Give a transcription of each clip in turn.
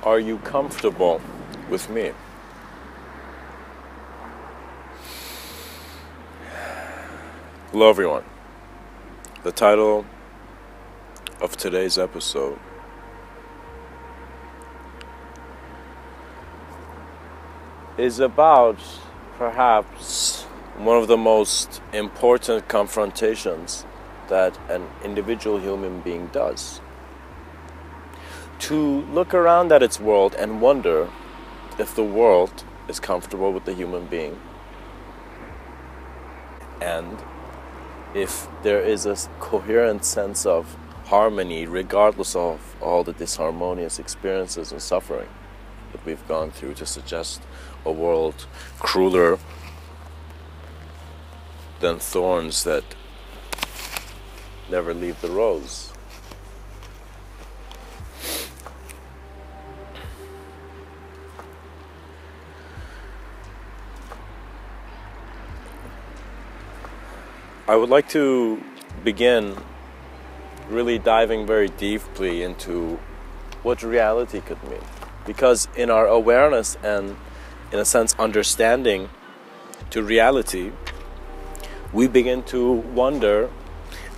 Are you comfortable with me? Hello everyone. The title of today's episode is about perhaps one of the most important confrontations that an individual human being does. To look around at its world and wonder if the world is comfortable with the human being, and if there is a coherent sense of harmony regardless of all the disharmonious experiences and suffering that we've gone through, to suggest a world crueler than thorns that never leave the rose. I would like to begin really diving very deeply into what reality could mean. Because in our awareness and, in a sense, understanding to reality, we begin to wonder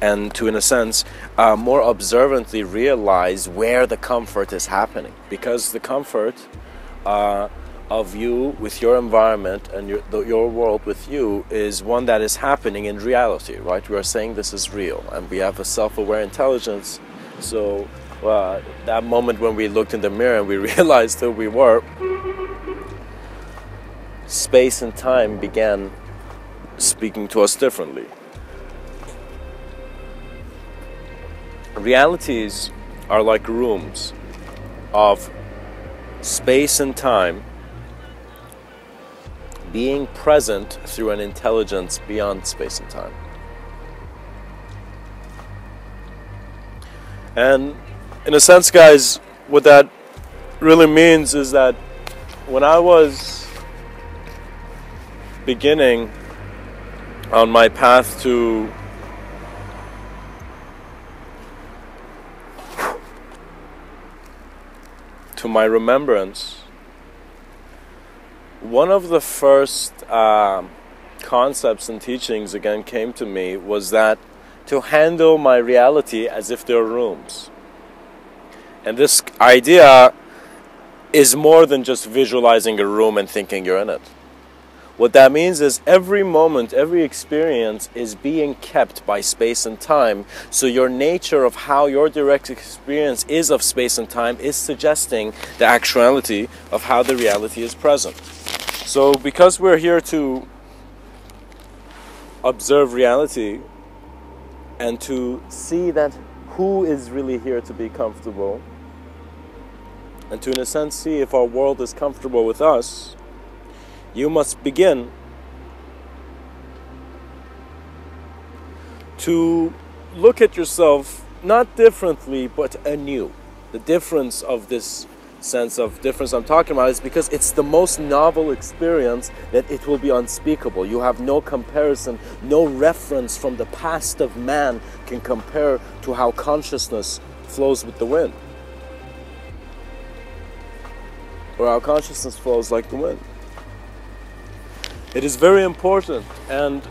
and to, in a sense, more observantly realize where the comfort is happening. Because the comfort of you with your environment and your world with you is one that is happening in reality, right? We are saying this is real, and we have a self-aware intelligence. So that moment when we looked in the mirror and we realized who we were, space and time began speaking to us differently. Realities are like rooms of space and time being present through an intelligence beyond space and time. And in a sense, guys, what that really means is that when I was beginning on my path to my remembrance, one of the first concepts and teachings again came to me was that to handle my reality as if they're rooms. And this idea is more than just visualizing a room and thinking you're in it. What that means is every moment, every experience is being kept by space and time. So your nature of how your direct experience is of space and time is suggesting the actuality of how the reality is present. So because we're here to observe reality and to see that who is really here to be comfortable, and to, in a sense, see if our world is comfortable with us, you must begin to look at yourself not differently but anew. The difference of this sense of difference I'm talking about is because it's the most novel experience that it will be unspeakable. You have no comparison, no reference from the past of man can compare to how consciousness flows with the wind, or how consciousness flows like the wind. It is very important, and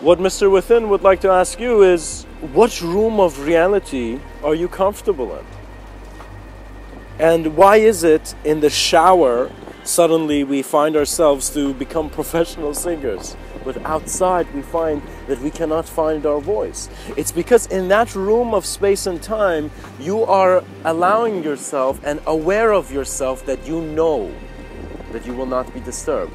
what Mr.Within would like to ask you is, what room of reality are you comfortable in? And why is it in the shower suddenly we find ourselves to become professional singers, but outside we find that we cannot find our voice? It's because in that room of space and time, you are allowing yourself and aware of yourself that you know that you will not be disturbed.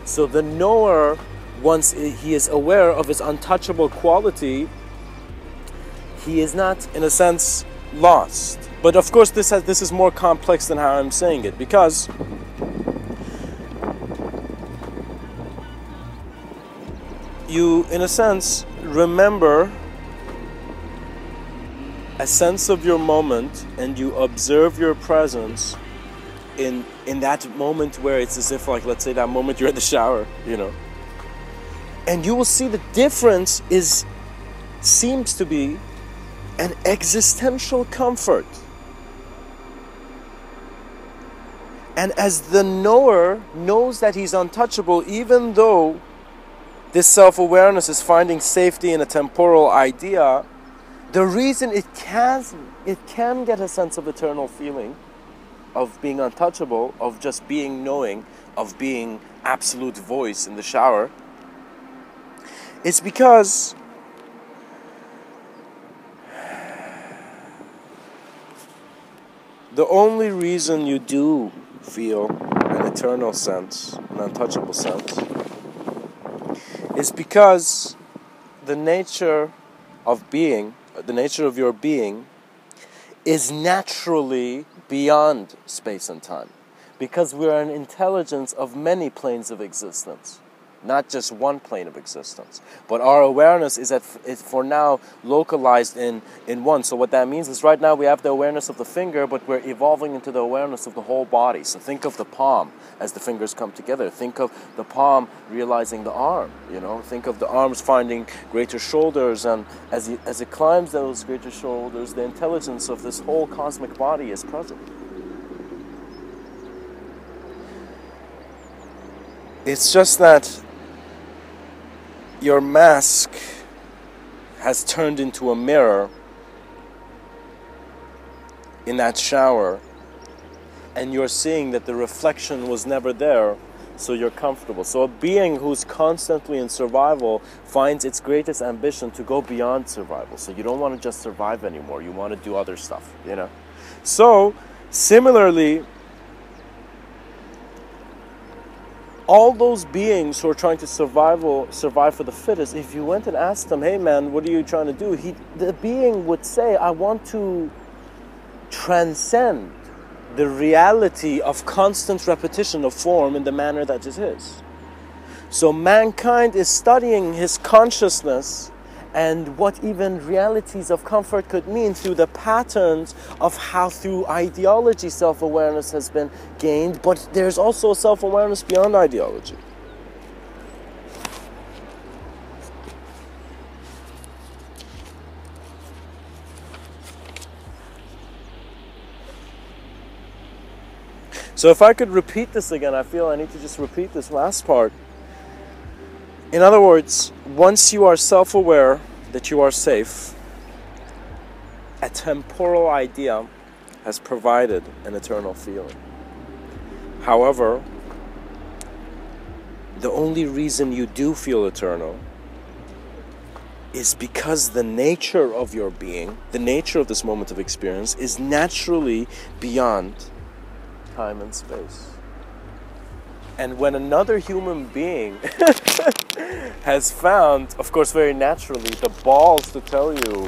So the knower, once he is aware of his untouchable quality, he is not, in a sense, lost. But of course this is more complex than how I'm saying it, because you, in a sense, remember a sense of your moment and you observe your presence in that moment where it's as if, like, let's say that moment you're in the shower, you know, and you will see the difference seems to be an existential comfort. And as the knower knows that he's untouchable, even though this self-awareness is finding safety in a temporal idea, the reason it can get a sense of eternal feeling, of being untouchable, of just being knowing, of being absolute voice in the shower, is because the only reason you do feel an eternal sense, an untouchable sense, is because the nature of being, the nature of your being, is naturally beyond space and time. Because we are an intelligence of many planes of existence. Not just one plane of existence. But our awareness is for now localized in one. So what that means is right now we have the awareness of the finger, but we're evolving into the awareness of the whole body. So think of the palm as the fingers come together. Think of the palm realizing the arm, you know. Think of the arms finding greater shoulders, and as it climbs those greater shoulders, the intelligence of this whole cosmic body is present. It's just that your mask has turned into a mirror in that shower, and you're seeing that the reflection was never there, so you're comfortable. So a being who's constantly in survival finds its greatest ambition to go beyond survival. So you don't want to just survive anymore, you want to do other stuff, you know. So similarly, all those beings who are trying to survive for the fittest, if you went and asked them, hey man, what are you trying to do? The being would say, I want to transcend the reality of constant repetition of form in the manner that it is. So mankind is studying his consciousness and what even realities of comfort could mean through the patterns of how through ideology self-awareness has been gained, but there's also self-awareness beyond ideology. So if I could repeat this again, I feel I need to just repeat this last part. In other words, once you are self-aware that you are safe, a temporal idea has provided an eternal feeling. However, the only reason you do feel eternal is because the nature of your being, the nature of this moment of experience, is naturally beyond time and space. And when another human being has found, of course very naturally, the balls to tell you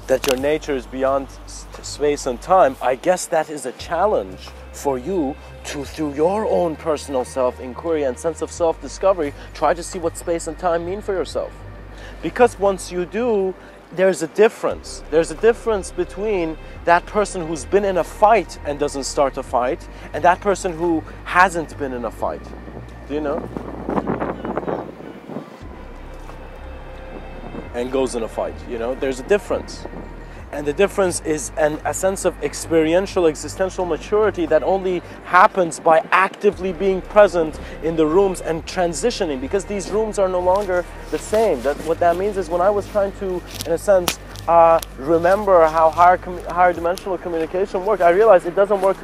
that your nature is beyond space and time, I guess that is a challenge for you to, through your own personal self-inquiry and sense of self-discovery, try to see what space and time mean for yourself. Because once you do, there's a difference. There's a difference between that person who's been in a fight and doesn't start a fight, and that person who hasn't been in a fight. Do you know? And goes in a fight, you know? There's a difference. And the difference is a sense of experiential, existential maturity that only happens by actively being present in the rooms and transitioning, because these rooms are no longer the same. What that means is when I was trying to, in a sense, remember how higher dimensional communication works, I realized it doesn't work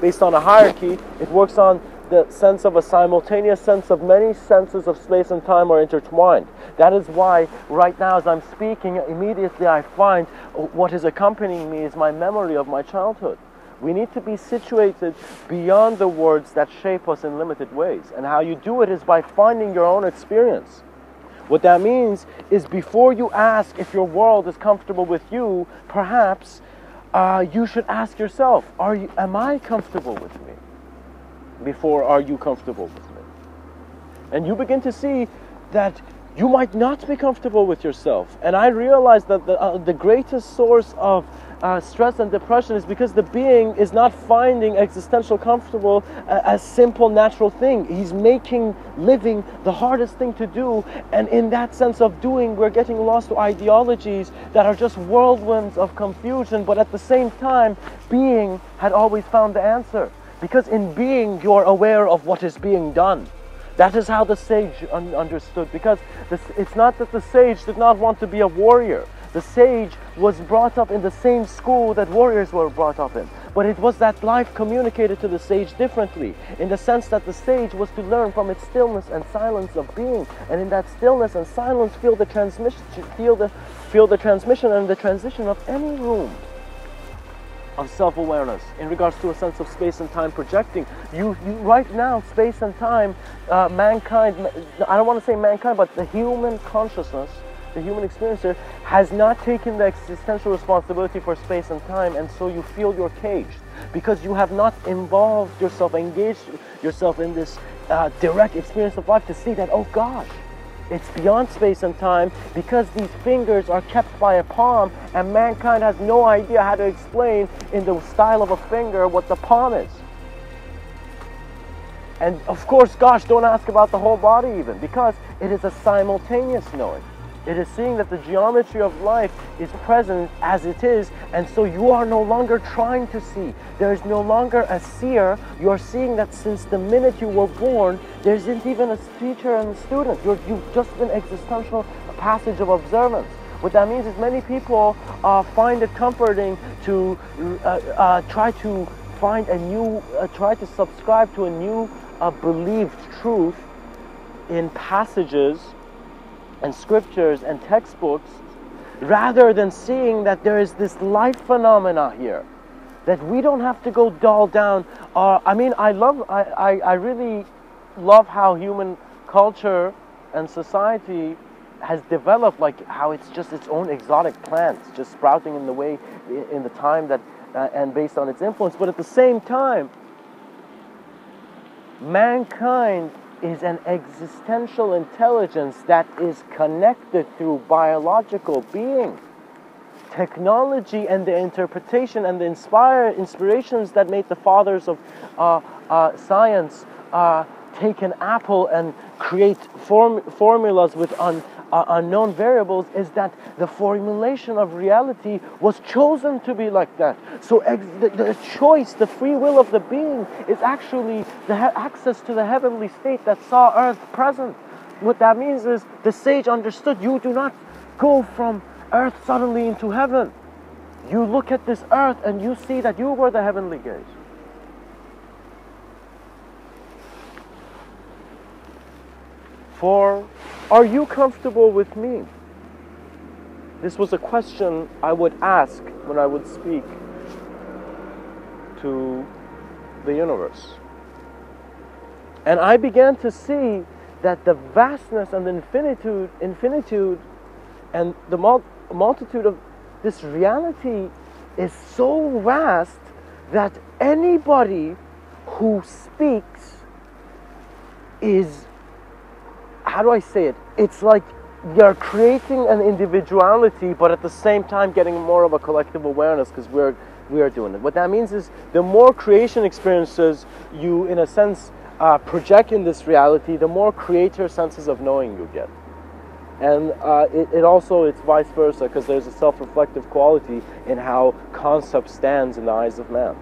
based on a hierarchy. It works on the sense of a simultaneous sense of many senses of space and time are intertwined. That is why right now as I'm speaking, immediately I find what is accompanying me is my memory of my childhood. We need to be situated beyond the words that shape us in limited ways. And how you do it is by finding your own experience. What that means is before you ask if your world is comfortable with you, perhaps you should ask yourself, am I comfortable with me? Before, are you comfortable with me? And you begin to see that you might not be comfortable with yourself. And I realized that the greatest source of stress and depression is because the being is not finding existential comfortable a simple natural thing. He's making living the hardest thing to do, and in that sense of doing, we're getting lost to ideologies that are just whirlwinds of confusion. But at the same time, being had always found the answer, because in being you're aware of what is being done. That is how the sage understood, because it's not that the sage did not want to be a warrior. The sage was brought up in the same school that warriors were brought up in. But it was that life communicated to the sage differently, in the sense that the sage was to learn from its stillness and silence of being. And in that stillness and silence, feel the transmission and the transition of any room of self-awareness in regards to a sense of space and time projecting. You right now, space and time, mankind, I don't want to say mankind, but the human consciousness, the human experiencer, has not taken the existential responsibility for space and time, and so you feel you're caged because you have not involved yourself, engaged yourself in this direct experience of life to see that, oh gosh, it's beyond space and time, because these fingers are kept by a palm, and mankind has no idea how to explain in the style of a finger what the palm is. And of course, gosh, don't ask about the whole body even, because it is a simultaneous knowing. It is seeing that the geometry of life is present as it is, and so you are no longer trying to see. There is no longer a seer. You are seeing that since the minute you were born, there isn't even a teacher and a student. You've just been existential passage of observance. What that means is many people find it comforting to try to find a new, try to subscribe to a new believed truth in passages and scriptures and textbooks, rather than seeing that there is this life phenomena here, that we don't have to go dull down. I mean, I really love how human culture and society has developed, like how it's just its own exotic plants just sprouting in the way, in the time that, and based on its influence. But at the same time, mankind is an existential intelligence that is connected through biological being. Technology and the interpretation and the inspirations that made the fathers of science take an apple and create formulas with unknown variables, is that the formulation of reality was chosen to be like that. So the choice, the free will of the being, is actually the access to the heavenly state that saw earth present. What that means is the sage understood you do not go from earth suddenly into heaven. You look at this earth and you see that you were the heavenly gaze. For, are you comfortable with me? This was a question I would ask when I would speak to the universe. And I began to see that the vastness and the infinitude and the multitude of this reality is so vast that anybody who speaks is, how do I say it? It's like you're creating an individuality, but at the same time getting more of a collective awareness, because we are doing it. What that means is the more creation experiences you, in a sense, project in this reality, the more creator senses of knowing you get. And it also, it's vice versa, because there's a self-reflective quality in how concept stands in the eyes of man.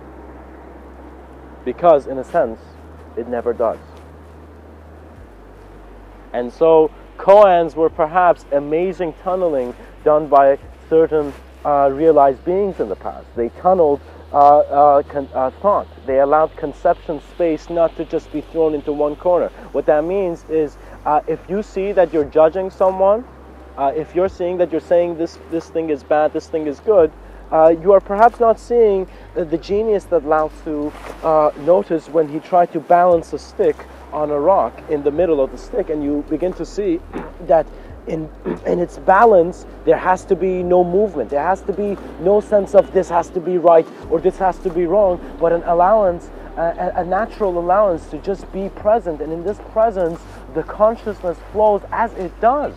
Because, in a sense, it never does. And so koans were perhaps amazing tunneling done by certain realized beings in the past. They tunneled thought. They allowed conception space not to just be thrown into one corner. What that means is if you see that you're judging someone, if you're seeing that you're saying this thing is bad, this thing is good, you are perhaps not seeing the genius that Lao Tzu noticed when he tried to balance a stick on a rock in the middle of the stick, and you begin to see that in its balance there has to be no movement, there has to be no sense of this has to be right or this has to be wrong, but an allowance, a natural allowance to just be present. And in this presence the consciousness flows as it does.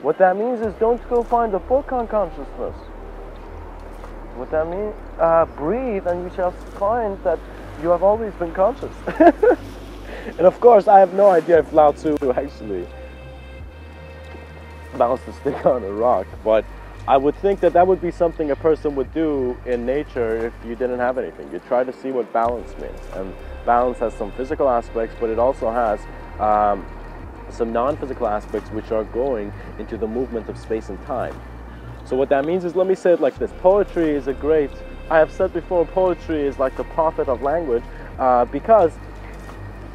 What that means is don't go find the full consciousness. What that means? Breathe, and you shall find that you have always been conscious. And of course, I have no idea if Lao Tzu actually bounced a stick on a rock, but I would think that that would be something a person would do in nature if you didn't have anything. You try to see what balance means, and balance has some physical aspects, but it also has some non-physical aspects which are going into the movement of space and time. So what that means is, let me say it like this: poetry is I have said before, poetry is like the prophet of language, because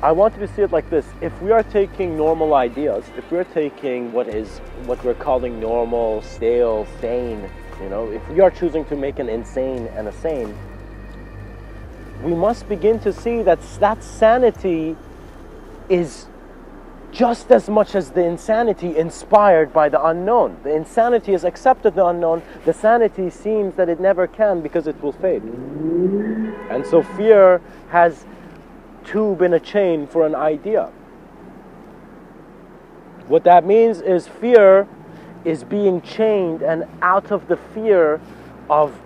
I want you to see it like this. If we are taking normal ideas, if we're taking what we're calling normal, stale, sane, if we are choosing to make an insane and a sane, we must begin to see that that sanity is just as much as the insanity inspired by the unknown. The insanity has accepted the unknown. The sanity seems that it never can because it will fade. And so fear has too been a chain for an idea. What that means is fear is being chained, and out of the fear of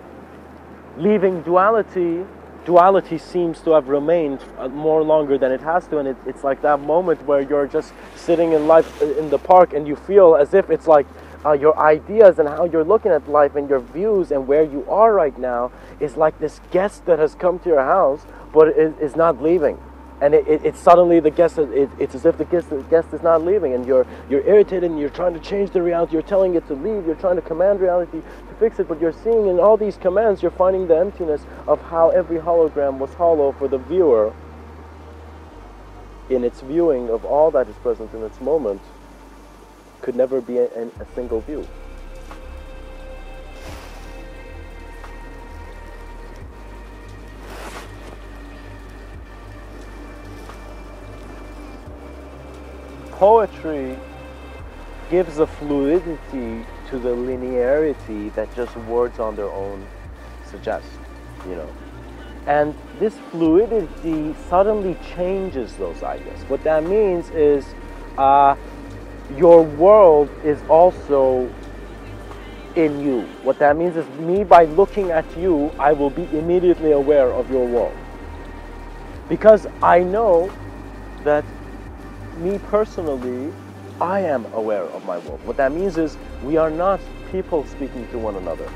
leaving duality, duality seems to have remained more longer than it has to, and it's like that moment where you're just sitting in life in the park and you feel as if it's like your ideas and how you're looking at life and your views and where you are right now is like this guest that has come to your house but is not leaving. And it's suddenly the guest, it's as if the guest is not leaving, and you're irritated and you're trying to change the reality, you're telling it to leave, you're trying to command reality to fix it, but you're seeing in all these commands, you're finding the emptiness of how every hologram was hollow for the viewer in its viewing of all that is present in its moment could never be a single view. Poetry gives a fluidity to the linearity that just words on their own suggest, And this fluidity suddenly changes those ideas. What that means is your world is also in you. What that means is, me, by looking at you, I will be immediately aware of your world. Because I know that me personally, I am aware of my world. What that means is, we are not people speaking to one another.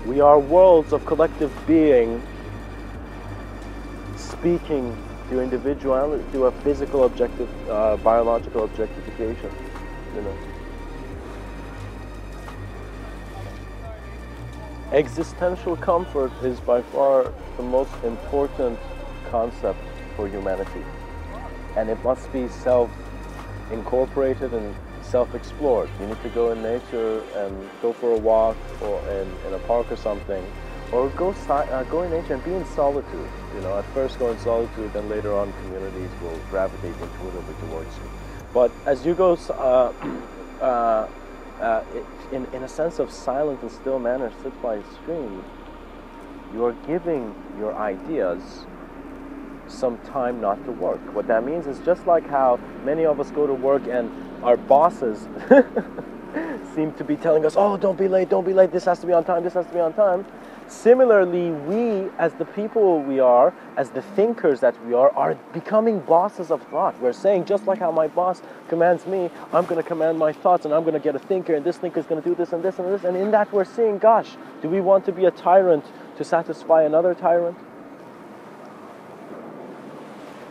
We are worlds of collective being speaking to individuality, to a physical objective, biological objectification, Existential comfort is by far the most important concept for humanity. And it must be self-incorporated and self-explored. You need to go in nature and go for a walk or in a park or something, or go in nature and be in solitude. At first go in solitude, then later on communities will gravitate intuitively towards you. But as you go in a sense of silent and still manner, sit by a stream, you are giving your ideas some time not to work. What that means is, just like how many of us go to work and our bosses seem to be telling us, oh, don't be late, this has to be on time, this has to be on time. Similarly, we, as the people we are, as the thinkers that we are becoming bosses of thought. We're saying, just like how my boss commands me, I'm going to command my thoughts, and I'm going to get a thinker, and this thinker is going to do this and this and this. And in that we're seeing, gosh, do we want to be a tyrant to satisfy another tyrant?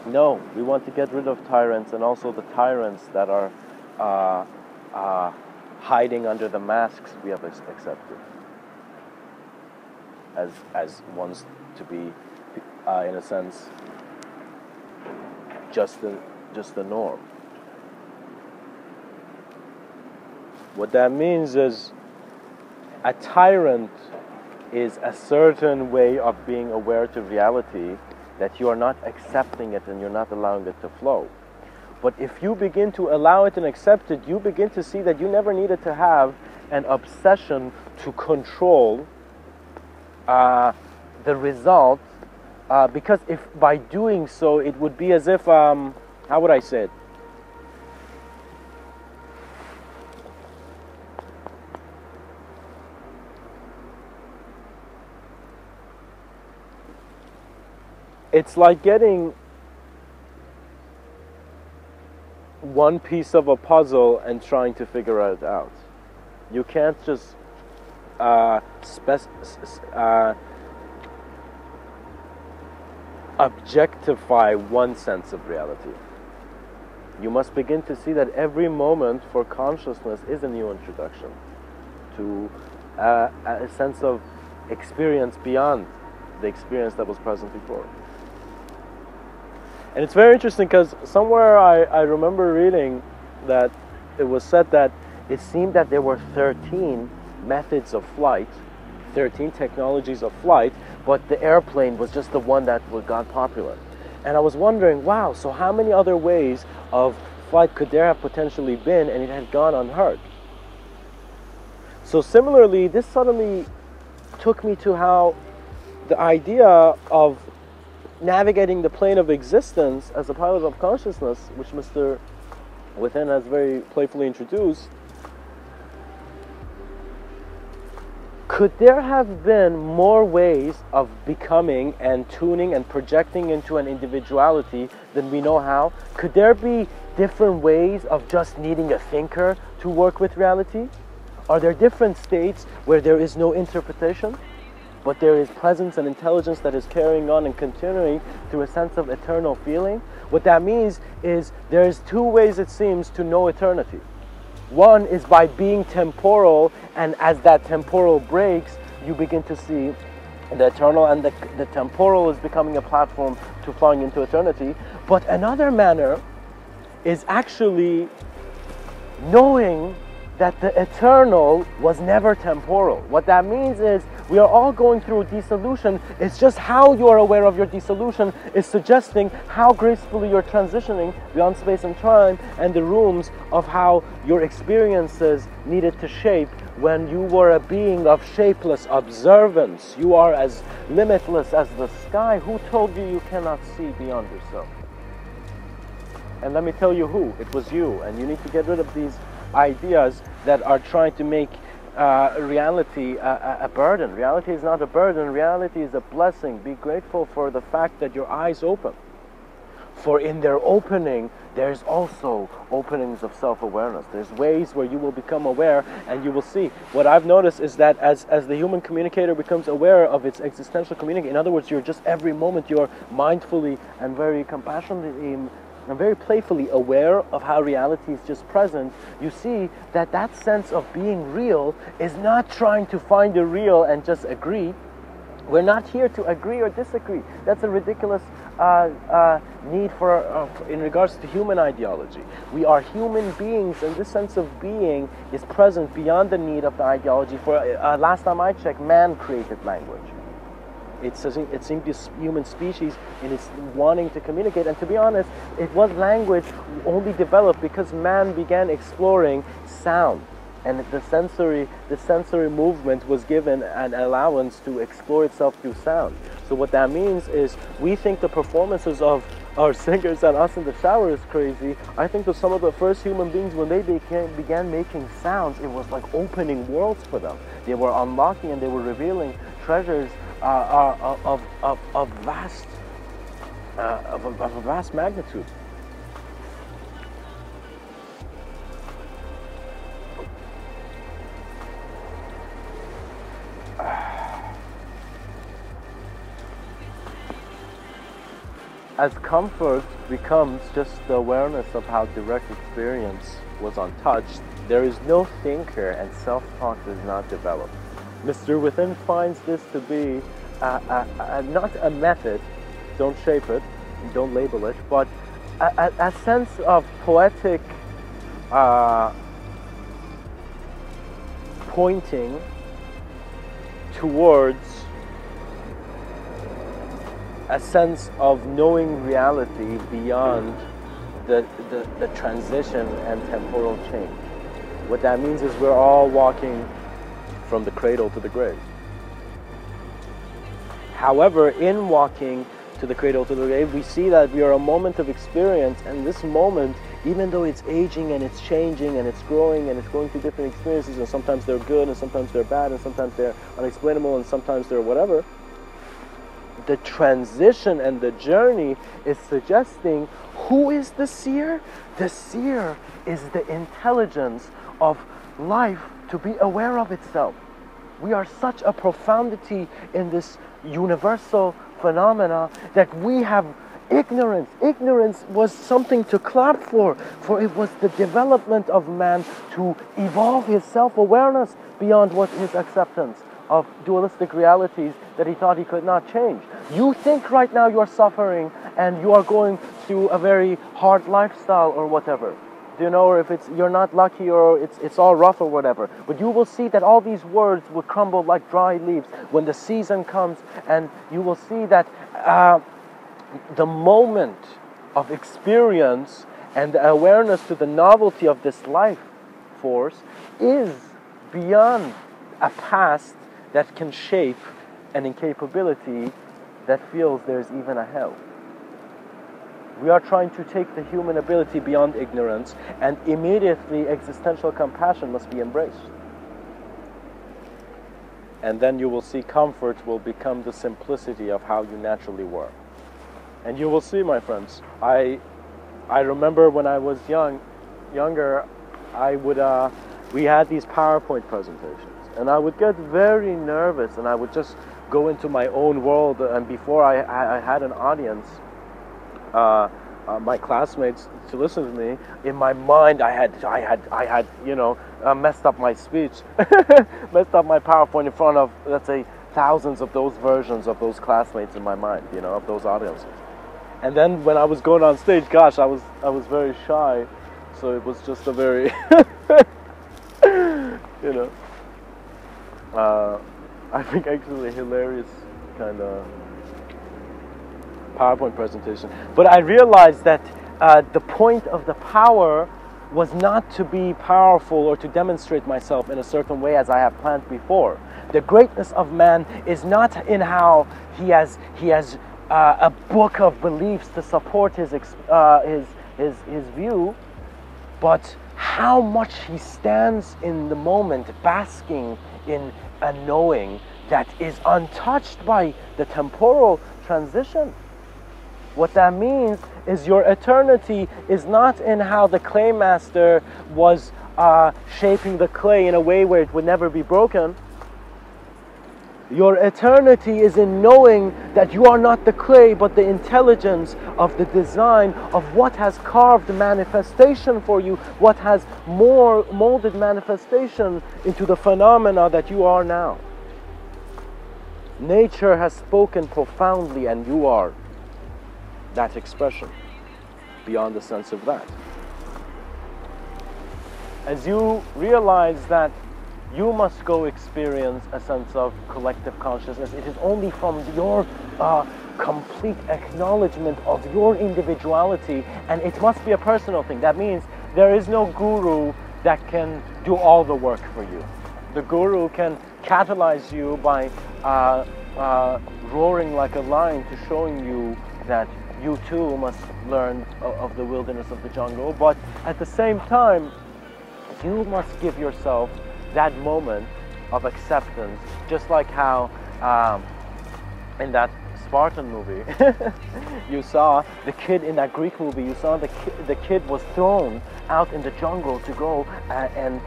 No, we want to get rid of tyrants, and also the tyrants that are hiding under the masks we have accepted as ones to be, in a sense, just the norm. What that means is, a tyrant is a certain way of being aware to reality, that you are not accepting it and you're not allowing it to flow. But if you begin to allow it and accept it, you begin to see that you never needed to have an obsession to control the result, because if by doing so, it would be as if, how would I say it? it's like getting one piece of a puzzle and trying to figure it out. You can't just objectify one sense of reality. You must begin to see that every moment for consciousness is a new introduction to a sense of experience beyond the experience that was present before. And it's very interesting because somewhere I remember reading that it was said that it seemed that there were 13 methods of flight, 13 technologies of flight, but the airplane was just the one that got popular. And I was wondering, wow, so how many other ways of flight could there have potentially been, and it had gone unheard? So similarly, this suddenly took me to how the idea of navigating the plane of existence as a pilot of consciousness, which Mr. Within has very playfully introduced, could there have been more ways of becoming and tuning and projecting into an individuality than we know how? Could there be different ways of just needing a thinker to work with reality? Are there different states where there is no interpretation, but there is presence and intelligence that is carrying on and continuing through a sense of eternal feeling? What that means is there's two ways, it seems, to know eternity. One is by being temporal, and as that temporal breaks, you begin to see the eternal, and the temporal is becoming a platform to flying into eternity. But another manner is actually knowing that the eternal was never temporal. What that means is we are all going through dissolution. It's just how you are aware of your dissolution is suggesting how gracefully you're transitioning beyond space and time, and the rooms of how your experiences needed to shape when you were a being of shapeless observance. You are as limitless as the sky. Who told you you cannot see beyond yourself? And let me tell you who. It was you. And you need to get rid of these ideas that are trying to make reality a burden. Reality is not a burden. Reality is a blessing. Be grateful for the fact that your eyes open. For in their opening, there's also openings of self-awareness. There's ways where you will become aware, and you will see. What I've noticed is that as the human communicator becomes aware of its existential communication, in other words, you're just every moment you're mindfully and very compassionately and very playfully aware of how reality is just present, you see that that sense of being real is not trying to find the real and just agree. We're not here to agree or disagree. That's a ridiculous need for in regards to human ideology. We are human beings, and this sense of being is present beyond the need of the ideology. For last time I checked, man created language. It seemed this human species in its wanting to communicate, and to be honest, it was language only developed because man began exploring sound, and the sensory movement was given an allowance to explore itself through sound. So what that means is we think the performances of our singers and us in the shower is crazy. I think that some of the first human beings, when they began making sounds, it was like opening worlds for them. They were unlocking and they were revealing treasures of a vast magnitude. As comfort becomes just the awareness of how direct experience was untouched, there is no thinker and self-talk is not developed. Mr. Within finds this to be not a method, don't shape it, don't label it, but a sense of poetic pointing towards a sense of knowing reality beyond the transition and temporal change. What that means is we're all walking from the cradle to the grave. However, in walking to the cradle to the grave, we see that we are a moment of experience, and this moment, even though it's aging and it's changing and it's growing and it's going through different experiences, and sometimes they're good and sometimes they're bad and sometimes they're unexplainable and sometimes they're whatever, the transition and the journey is suggesting, who is the seer? The seer is the intelligence of life to be aware of itself. We are such a profundity in this universal phenomena that we have ignorance. Ignorance was something to clap for it was the development of man to evolve his self-awareness beyond what his acceptance of dualistic realities that he thought he could not change. You think right now you're suffering and you are going through a very hard lifestyle or whatever. Do you know, or if it's you're not lucky or it's all rough or whatever. But you will see that all these words will crumble like dry leaves when the season comes, and you will see that the moment of experience and the awareness to the novelty of this life force is beyond a past that can shape an incapability that feels there's even a hell. We are trying to take the human ability beyond ignorance, and immediately existential compassion must be embraced. And then you will see comfort will become the simplicity of how you naturally were. And you will see, my friends, I remember when I was younger, we had these PowerPoint presentations, and I would get very nervous, and I would just go into my own world. And before I had an audience, my classmates to listen to me, in my mind I had messed up my speech, messed up my PowerPoint in front of, let's say, thousands of those versions of those classmates in my mind, of those audiences. And then when I was going on stage, gosh, I was very shy, so it was just a very I think actually a hilarious kind of PowerPoint presentation. But I realized that the point of the power was not to be powerful or to demonstrate myself in a certain way as I have planned before. The greatness of man is not in how he has a book of beliefs to support his view, but how much he stands in the moment, basking in a knowing that is untouched by the temporal transition. What that means is your eternity is not in how the clay master was shaping the clay in a way where it would never be broken. Your eternity is in knowing that you are not the clay, but the intelligence of the design of what has carved manifestation for you, what has more molded manifestation into the phenomena that you are now. Nature has spoken profoundly, and you are that expression beyond the sense of that. As you realize that you must go experience a sense of collective consciousness, it is only from your complete acknowledgement of your individuality, and it must be a personal thing. That means there is no guru that can do all the work for you. The guru can catalyze you by roaring like a lion to showing you that you too must learn of the wilderness of the jungle, but at the same time, you must give yourself that moment of acceptance, just like how in that Spartan movie you saw the kid in that Greek movie, you saw the kid was thrown out in the jungle to go and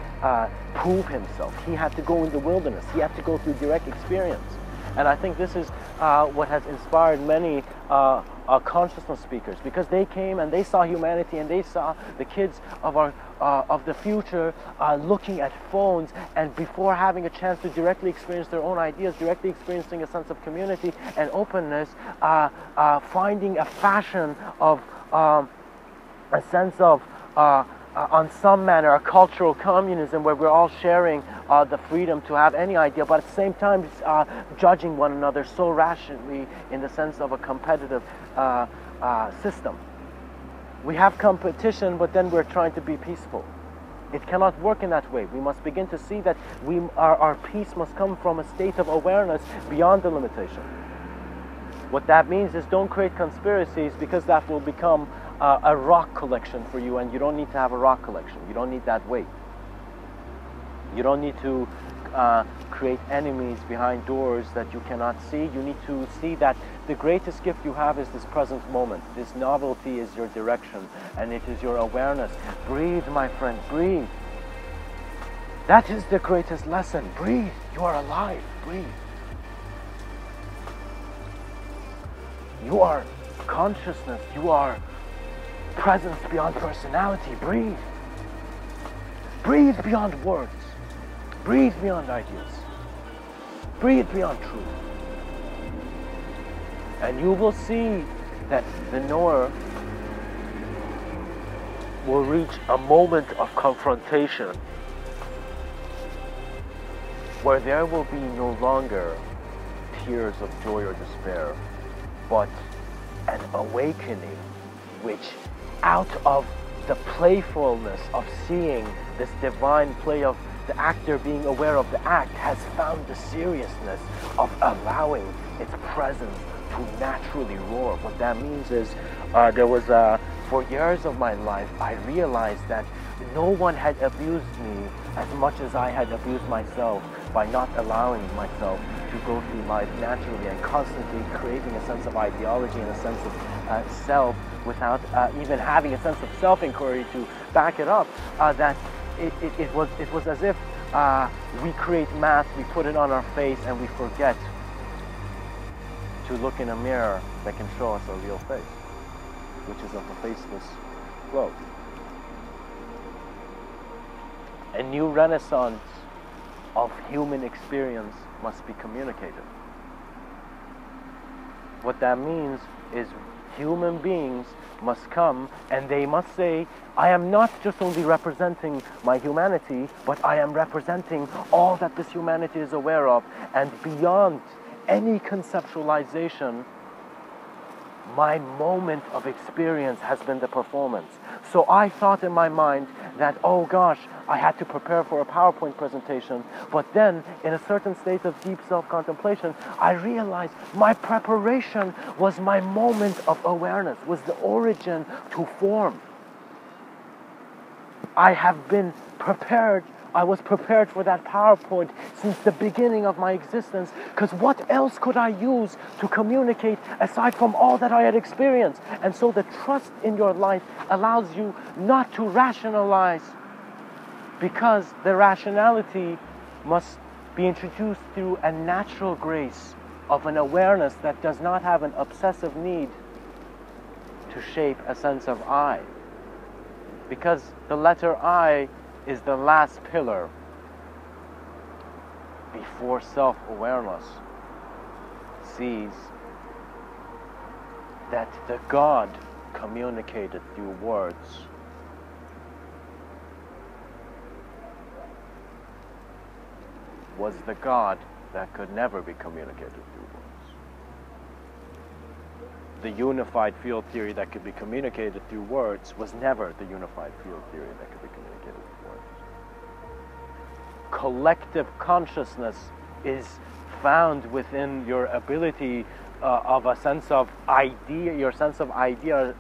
prove himself. He had to go in the wilderness, he had to go through direct experience. And I think this is what has inspired many consciousness speakers, because they came and they saw humanity, and they saw the kids of the future looking at phones, and before having a chance to directly experience their own ideas, directly experiencing a sense of community and openness, finding a fashion of a sense of on some manner a cultural communism where we're all sharing the freedom to have any idea, but at the same time judging one another so rationally in the sense of a competitive system. We have competition, but then we're trying to be peaceful. It cannot work in that way. We must begin to see that our peace must come from a state of awareness beyond the limitation. What that means is don't create conspiracies, because that will become a rock collection for you, and you don't need to have a rock collection. You don't need that weight. You don't need to create enemies behind doors that you cannot see. You need to see that the greatest gift you have is this present moment. This novelty is your direction, and it is your awareness. Breathe, my friend, breathe. That is the greatest lesson. Breathe. You are alive. Breathe. You are consciousness. You are presence beyond personality. Breathe. Breathe beyond words. Breathe beyond ideas. Breathe beyond truth. And you will see that the knower will reach a moment of confrontation where there will be no longer tears of joy or despair, but an awakening which, out of the playfulness of seeing this divine play of the actor being aware of the act, has found the seriousness of allowing its presence to naturally roar. What that means is, for years of my life, I realized that no one had abused me as much as I had abused myself by not allowing myself to go through life naturally and constantly creating a sense of ideology and a sense of self without even having a sense of self-inquiry to back it up. That it was as if we create mask, we put it on our face, and we forget to look in a mirror that can show us our real face, which is of a faceless globe. A new renaissance of human experience must be communicated. What that means is human beings must come and they must say, I am not just only representing my humanity, but I am representing all that this humanity is aware of, and beyond any conceptualization, my moment of experience has been the performance. So I thought in my mind that, oh gosh, I had to prepare for a PowerPoint presentation, but then in a certain state of deep self-contemplation, I realized my preparation was my moment of awareness, was the origin to form. I have been prepared. I was prepared for that PowerPoint since the beginning of my existence, because what else could I use to communicate aside from all that I had experienced? And so the trust in your life allows you not to rationalize, because the rationality must be introduced through a natural grace of an awareness that does not have an obsessive need to shape a sense of I. Because the letter I is the last pillar before self-awareness sees that the God communicated through words was the God that could never be communicated through words. The unified field theory that could be communicated through words was never the unified field theory that could be communicated through words. Collective consciousness is found within your ability of a sense of idea, your sense of idea,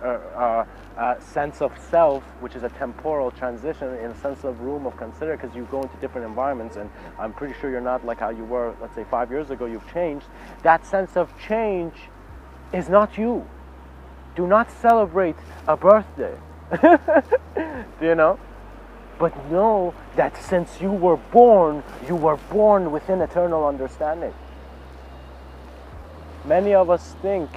sense of self, which is a temporal transition in a sense of room of consider, because you go into different environments, and I'm pretty sure you're not like how you were, let's say 5 years ago. You've changed. That sense of change is not you. Do not celebrate a birthday. Do you know? But know that since you were born within eternal understanding. Many of us think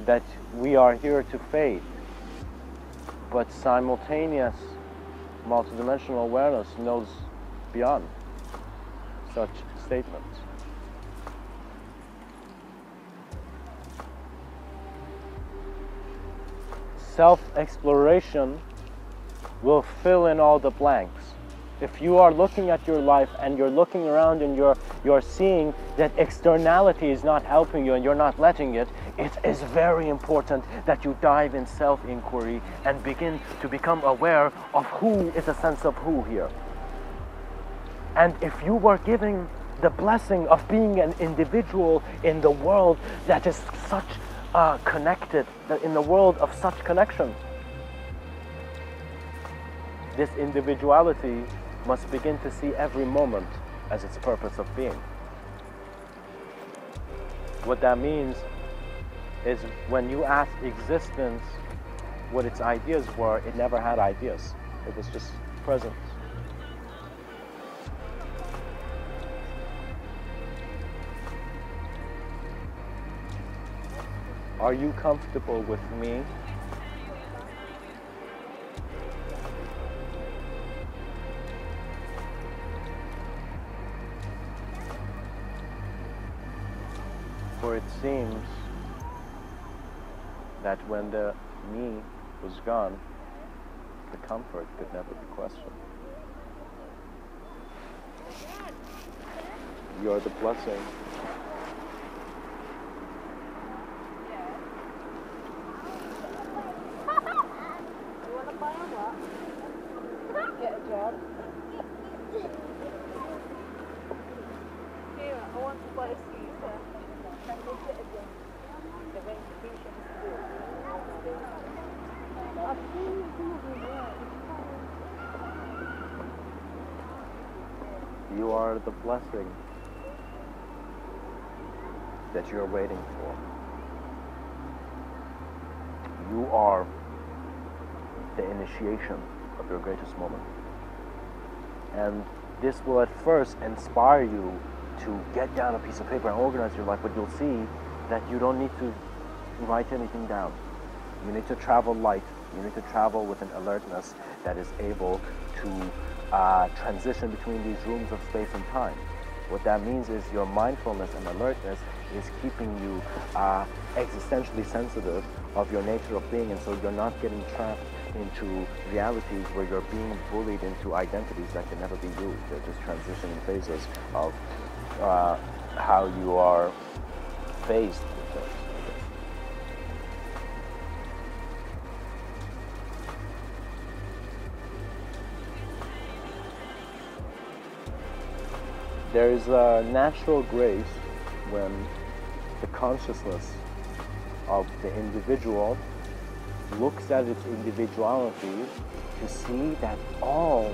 that we are here to fade, but simultaneous multidimensional awareness knows beyond such statements. Self-exploration will fill in all the blanks. If you are looking at your life and you're looking around and you're seeing that externality is not helping you and you're not letting it, it is very important that you dive in self-inquiry and begin to become aware of who is a sense of who here. And if you were giving the blessing of being an individual in the world that is such connected, in the world of such connection, this individuality must begin to see every moment as its purpose of being. What that means is when you ask existence what its ideas were, it never had ideas. It was just presence. Are you comfortable with me? For it seems that when the me was gone, the comfort could never be questioned. You are the blessing. Get a job. Here, I want to buy a scooter. Can they get a job? The verification is good. I've seen some of them there. You are the blessing that you're waiting for. You are the initiation of your greatest moment. And this will at first inspire you to get down a piece of paper and organize your life, but you'll see that you don't need to write anything down. You need to travel light. You need to travel with an alertness that is able to transition between these rooms of space and time. What that means is your mindfulness and alertness is keeping you existentially sensitive of your nature of being, and so you're not getting trapped into realities where you're being bullied into identities that can never be you. They're just transitioning phases of how you are faced with things. There is a natural grace when the consciousness of the individual looks at its individuality to see that all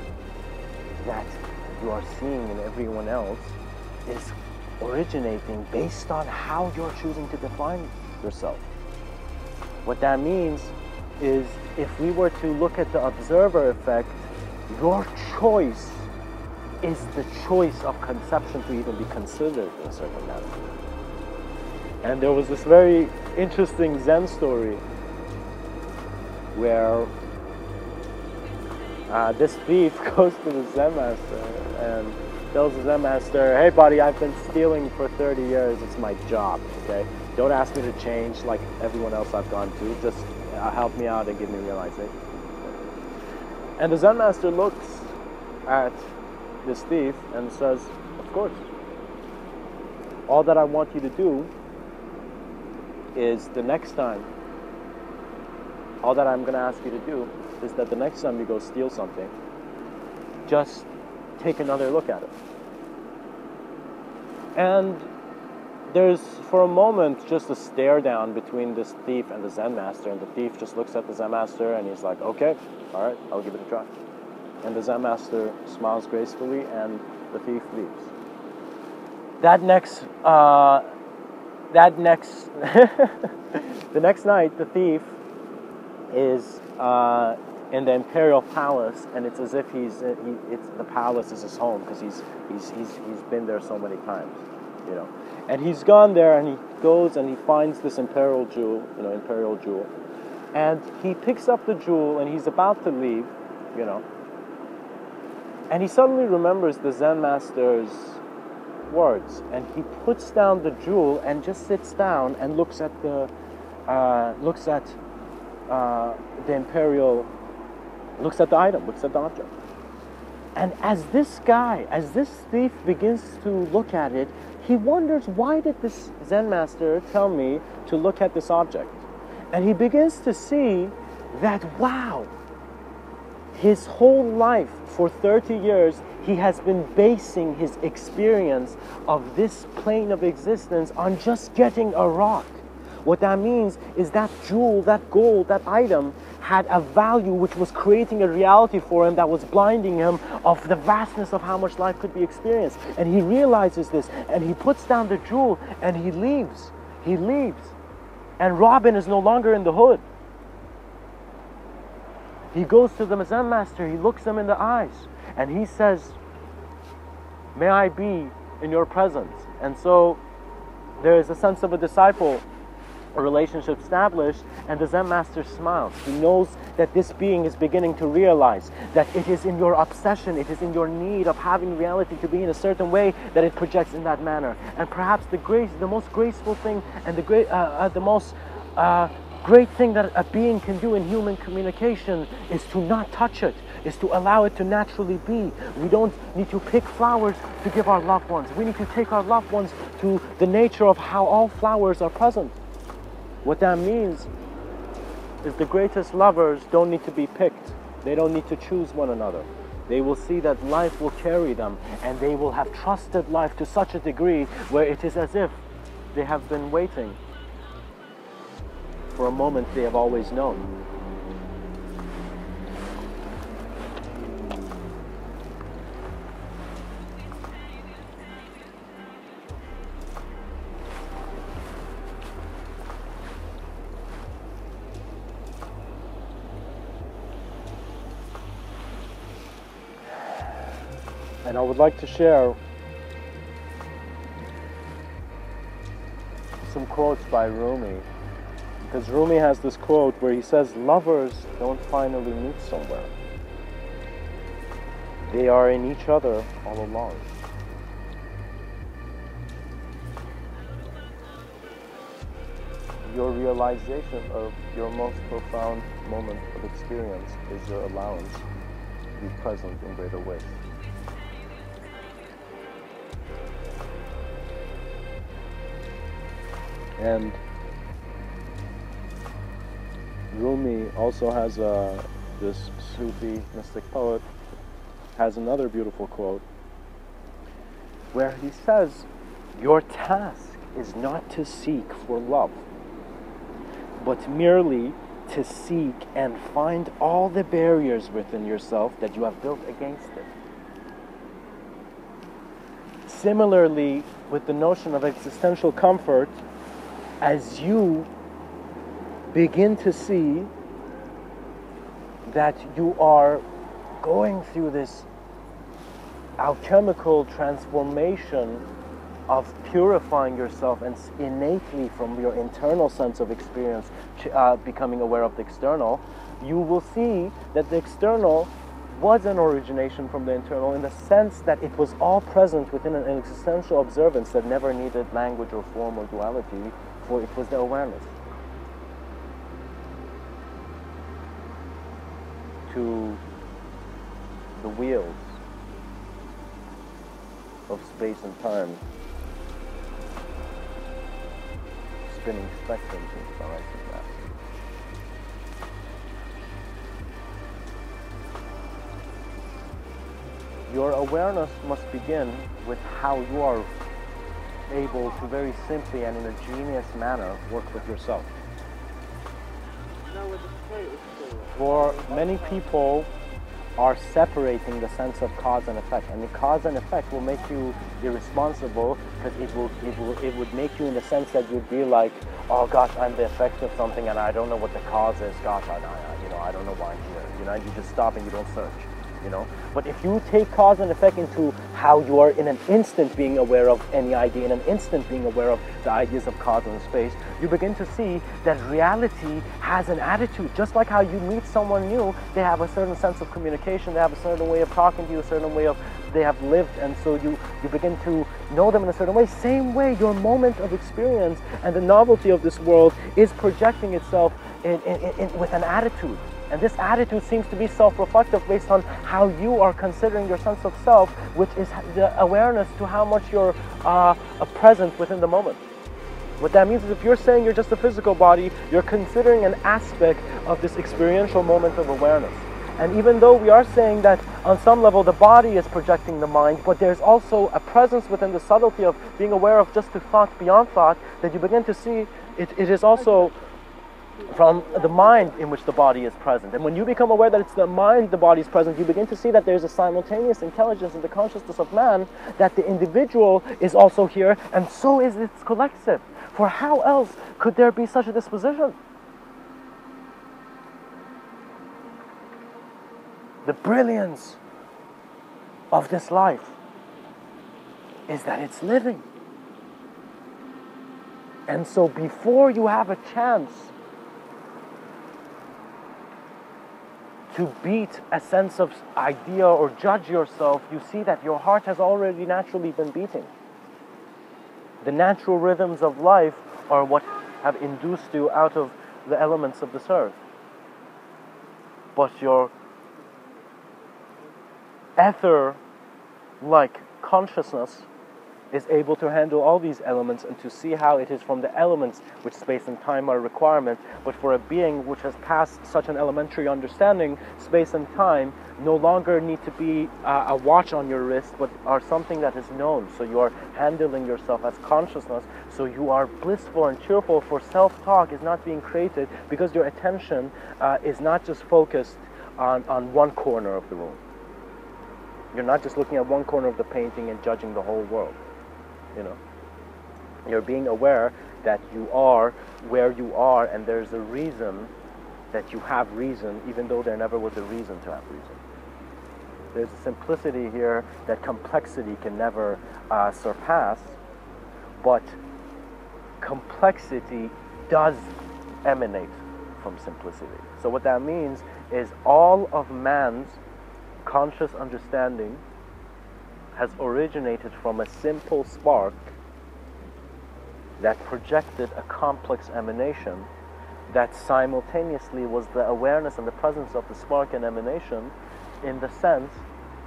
that you are seeing in everyone else is originating based on how you're choosing to define yourself. What that means is if we were to look at the observer effect, your choice is the choice of conception to even be considered in a certain manner. And there was this very interesting Zen story where this thief goes to the Zen master and tells the Zen master, "Hey buddy, I've been stealing for 30 years, it's my job, okay? Don't ask me to change like everyone else I've gone to, just help me out and give me realization." And the Zen master looks at this thief and says, "Of course. All that I want you to do is the next time, all that I'm going to ask you to do is that the next time you go steal something, just take another look at it." And there's, for a moment, just a stare down between this thief and the Zen master, and the thief just looks at the Zen master and he's like, "Okay, all right, I'll give it a try." And the Zen master smiles gracefully and the thief leaves. The next night, the thief is in the imperial palace, and it's as if the palace is his home because he's been there so many times, you know. And he's gone there, and he goes and he finds this imperial jewel, and he picks up the jewel and he's about to leave, you know. And he suddenly remembers the Zen master's words, and he puts down the jewel and just sits down and looks at the item, looks at the object. And as this thief begins to look at it, he wonders, why did this Zen master tell me to look at this object? And he begins to see that, wow, his whole life, for 30 years, he has been basing his experience of this plane of existence on just getting a rock. What that means is that jewel, that gold, that item had a value which was creating a reality for him that was blinding him of the vastness of how much life could be experienced. And he realizes this, and he puts down the jewel, and he leaves. He leaves. And Robin is no longer in the hood. He goes to the Zen master, he looks him in the eyes, and he says, "May I be in your presence?" And so there is a sense of a disciple, a relationship established, and the Zen master smiles. He knows that this being is beginning to realize that it is in your obsession, it is in your need of having reality to be in a certain way that it projects in that manner. And perhaps the most graceful thing and the most great thing that a being can do in human communication is to not touch it, is to allow it to naturally be. We don't need to pick flowers to give our loved ones. We need to take our loved ones to the nature of how all flowers are present. What that means is the greatest lovers don't need to be picked. They don't need to choose one another. They will see that life will carry them, and they will have trusted life to such a degree where it is as if they have been waiting for a moment they have always known. And I would like to share some quotes by Rumi, because Rumi has this quote where he says, "Lovers don't finally meet somewhere. They are in each other all along." Your realization of your most profound moment of experience is your allowance to be present in greater ways. And Rumi also has this Sufi mystic poet has another beautiful quote where he says, "Your task is not to seek for love, but merely to seek and find all the barriers within yourself that you have built against it." Similarly, with the notion of existential comfort, as you begin to see that you are going through this alchemical transformation of purifying yourself and innately from your internal sense of experience becoming aware of the external, you will see that the external was an origination from the internal, in the sense that it was all present within an existential observance that never needed language or form or duality, for it was the awareness. To the wheels of space and time spinning spectrums in size of that. Your awareness must begin with how you are able to very simply and in a genius manner work with yourself. For many people are separating the sense of cause and effect, and the cause and effect will make you irresponsible, because it would make you in the sense that you'd be like, oh gosh, I'm the effect of something and I don't know what the cause is. Gosh, I don't know why I'm here. You just stop and you don't search. But if you take cause and effect into how you are in an instant being aware of any idea, in an instant being aware of the ideas of cause and space, you begin to see that reality has an attitude. Just like how you meet someone new, they have a certain sense of communication, they have a certain way of talking to you, a certain way of they have lived, and so you begin to know them in a certain way. Same way, your moment of experience and the novelty of this world is projecting itself with an attitude. And this attitude seems to be self-reflective based on how you are considering your sense of self, which is the awareness to how much you're present within the moment. What that means is if you're saying you're just a physical body, you're considering an aspect of this experiential moment of awareness. And even though we are saying that on some level the body is projecting the mind, but there's also a presence within the subtlety of being aware of just the thought beyond thought, that you begin to see it is also from the mind in which the body is present. And when you become aware that it's the mind the body is present, you begin to see that there's a simultaneous intelligence in the consciousness of man, that the individual is also here, and so is its collective. For how else could there be such a disposition? The brilliance of this life is that it's living. And so before you have a chance to beat a sense of idea or judge yourself, you see that your heart has already naturally been beating. The natural rhythms of life are what have induced you out of the elements of this earth. But your ether-like consciousness is able to handle all these elements and to see how it is from the elements which space and time are a requirement. But for a being which has passed such an elementary understanding, space and time no longer need to be a watch on your wrist, but are something that is known. So you are handling yourself as consciousness, so you are blissful and cheerful, for self-talk is not being created because your attention is not just focused on one corner of the room. You're not just looking at one corner of the painting and judging the whole world. You know, you're being aware that you are where you are, and there's a reason that you have reason, even though there never was a reason to have reason. There's a simplicity here that complexity can never surpass, but complexity does emanate from simplicity. So what that means is all of man's conscious understanding has originated from a simple spark that projected a complex emanation that simultaneously was the awareness and the presence of the spark and emanation, in the sense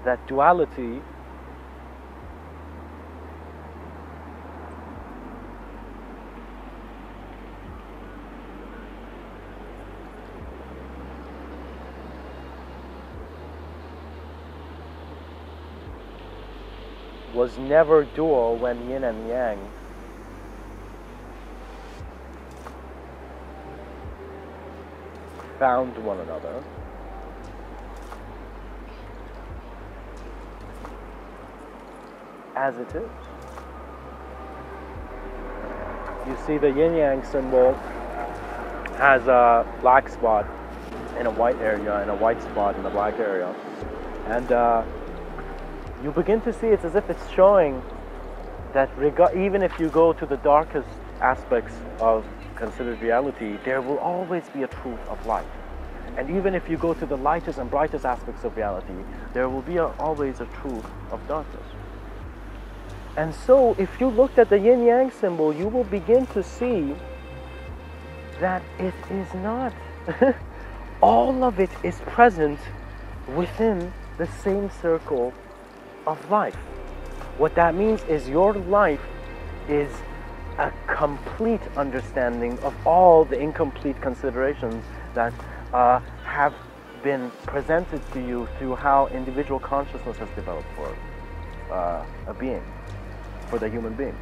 that duality was never dual when yin and yang found one another. As it is. You see the yin-yang symbol has a black spot in a white area and a white spot in a black area. And you begin to see it's as if it's showing that even if you go to the darkest aspects of considered reality, there will always be a truth of light. And even if you go to the lightest and brightest aspects of reality, there will be always a truth of darkness. And so if you looked at the yin-yang symbol, you will begin to see that it is not. All of it is present within the same circle of life. What that means is your life is a complete understanding of all the incomplete considerations that have been presented to you through how individual consciousness has developed for a being, for the human being.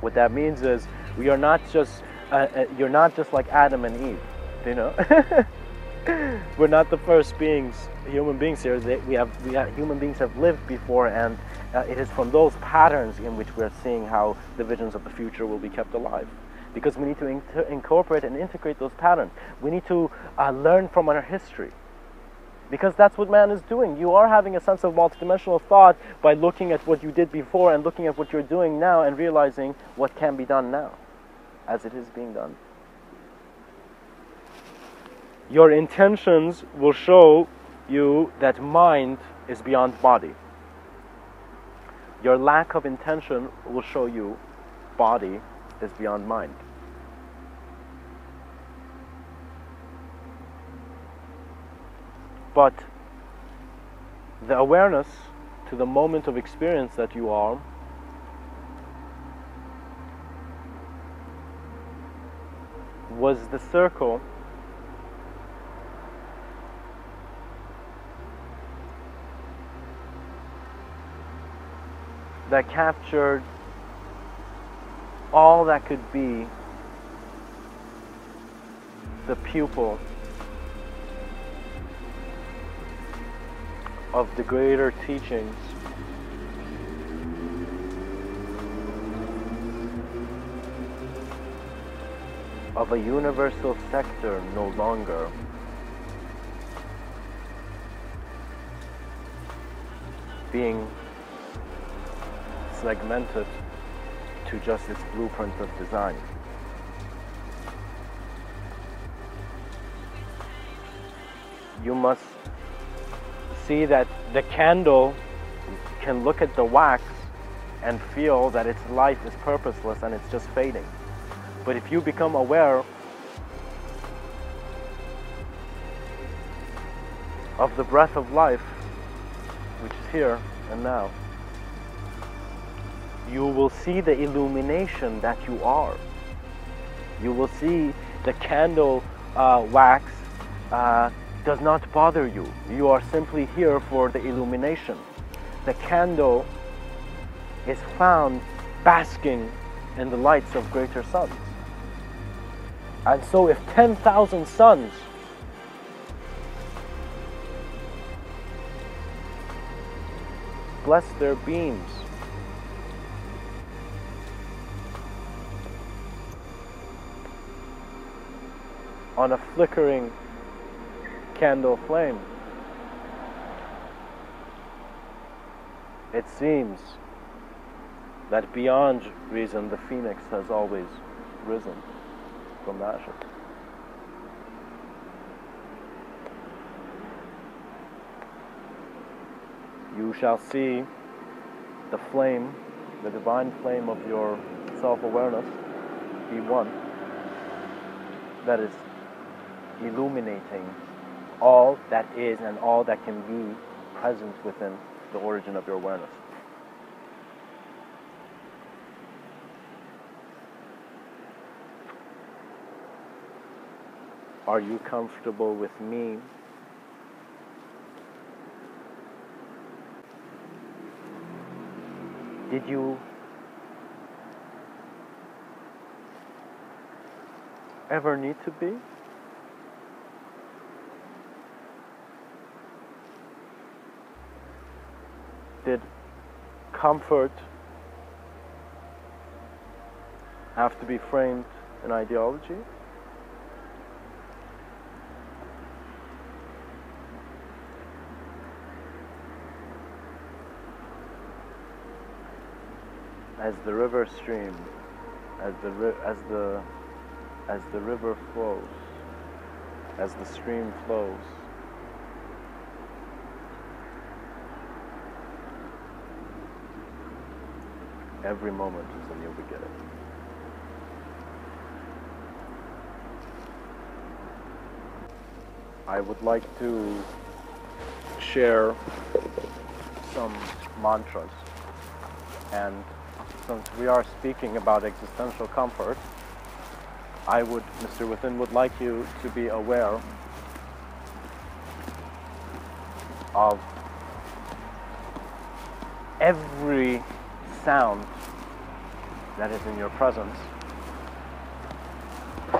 What that means is we are not just, you're not just like Adam and Eve, you know? We're not the first human beings here. Human beings have lived before, and it is from those patterns in which we're seeing how the visions of the future will be kept alive. Because we need to incorporate and integrate those patterns. We need to learn from our history. Because that's what man is doing. You are having a sense of multidimensional thought by looking at what you did before and looking at what you're doing now and realizing what can be done now, as it is being done. Your intentions will show you that mind is beyond body. Your lack of intention will show you body is beyond mind. But the awareness to the moment of experience that you are was the circle that captured all that could be the pupil of the greater teachings of a universal sector no longer being segmented to just its blueprint of design. You must see that the candle can look at the wax and feel that its life is purposeless and it's just fading. But if you become aware of the breath of life, which is here and now, you will see the illumination that you are. You will see the candle wax does not bother you. You are simply here for the illumination. The candle is found basking in the lights of greater suns. And so if 10,000 suns bless their beams on a flickering candle flame, it seems that beyond reason the phoenix has always risen from the ashes. You shall see the flame, the divine flame of your self-awareness be one that is illuminating all that is and all that can be present within the origin of your awareness. Are you comfortable with me? Did you ever need to be? Did comfort have to be framed in ideology? As the river stream, as the river flows, as the stream flows, every moment is a new beginning. I would like to share some mantras, and since we are speaking about existential comfort, I would, Mr. Within, would like you to be aware of every sound that is in your presence,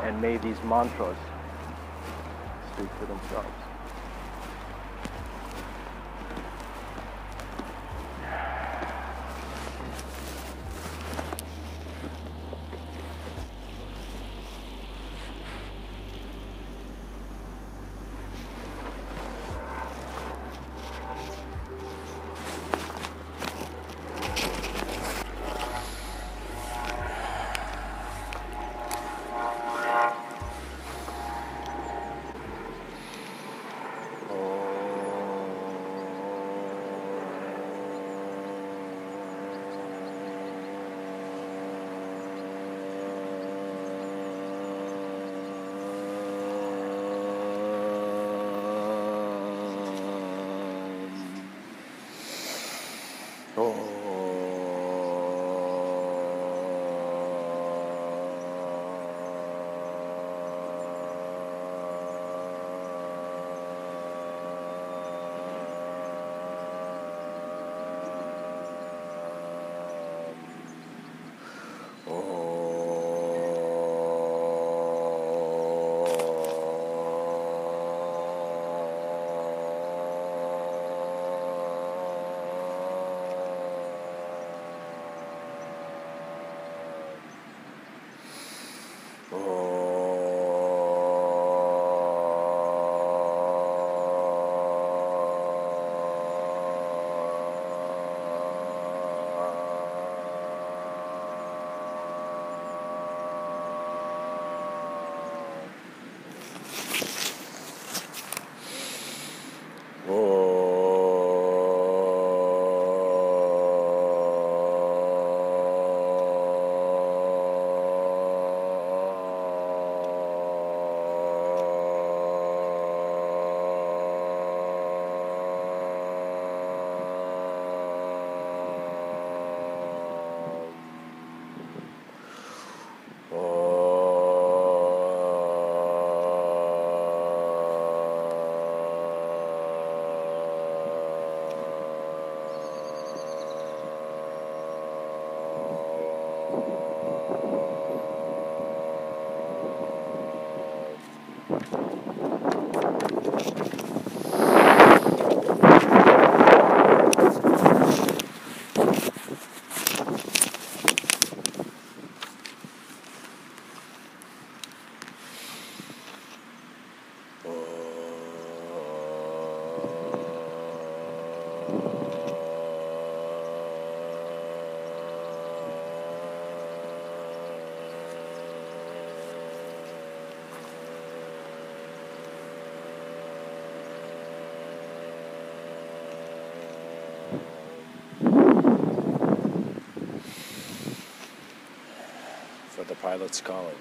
and may these mantras speak for themselves. the pilot's calling.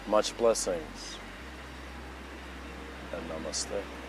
Much blessings and namaste.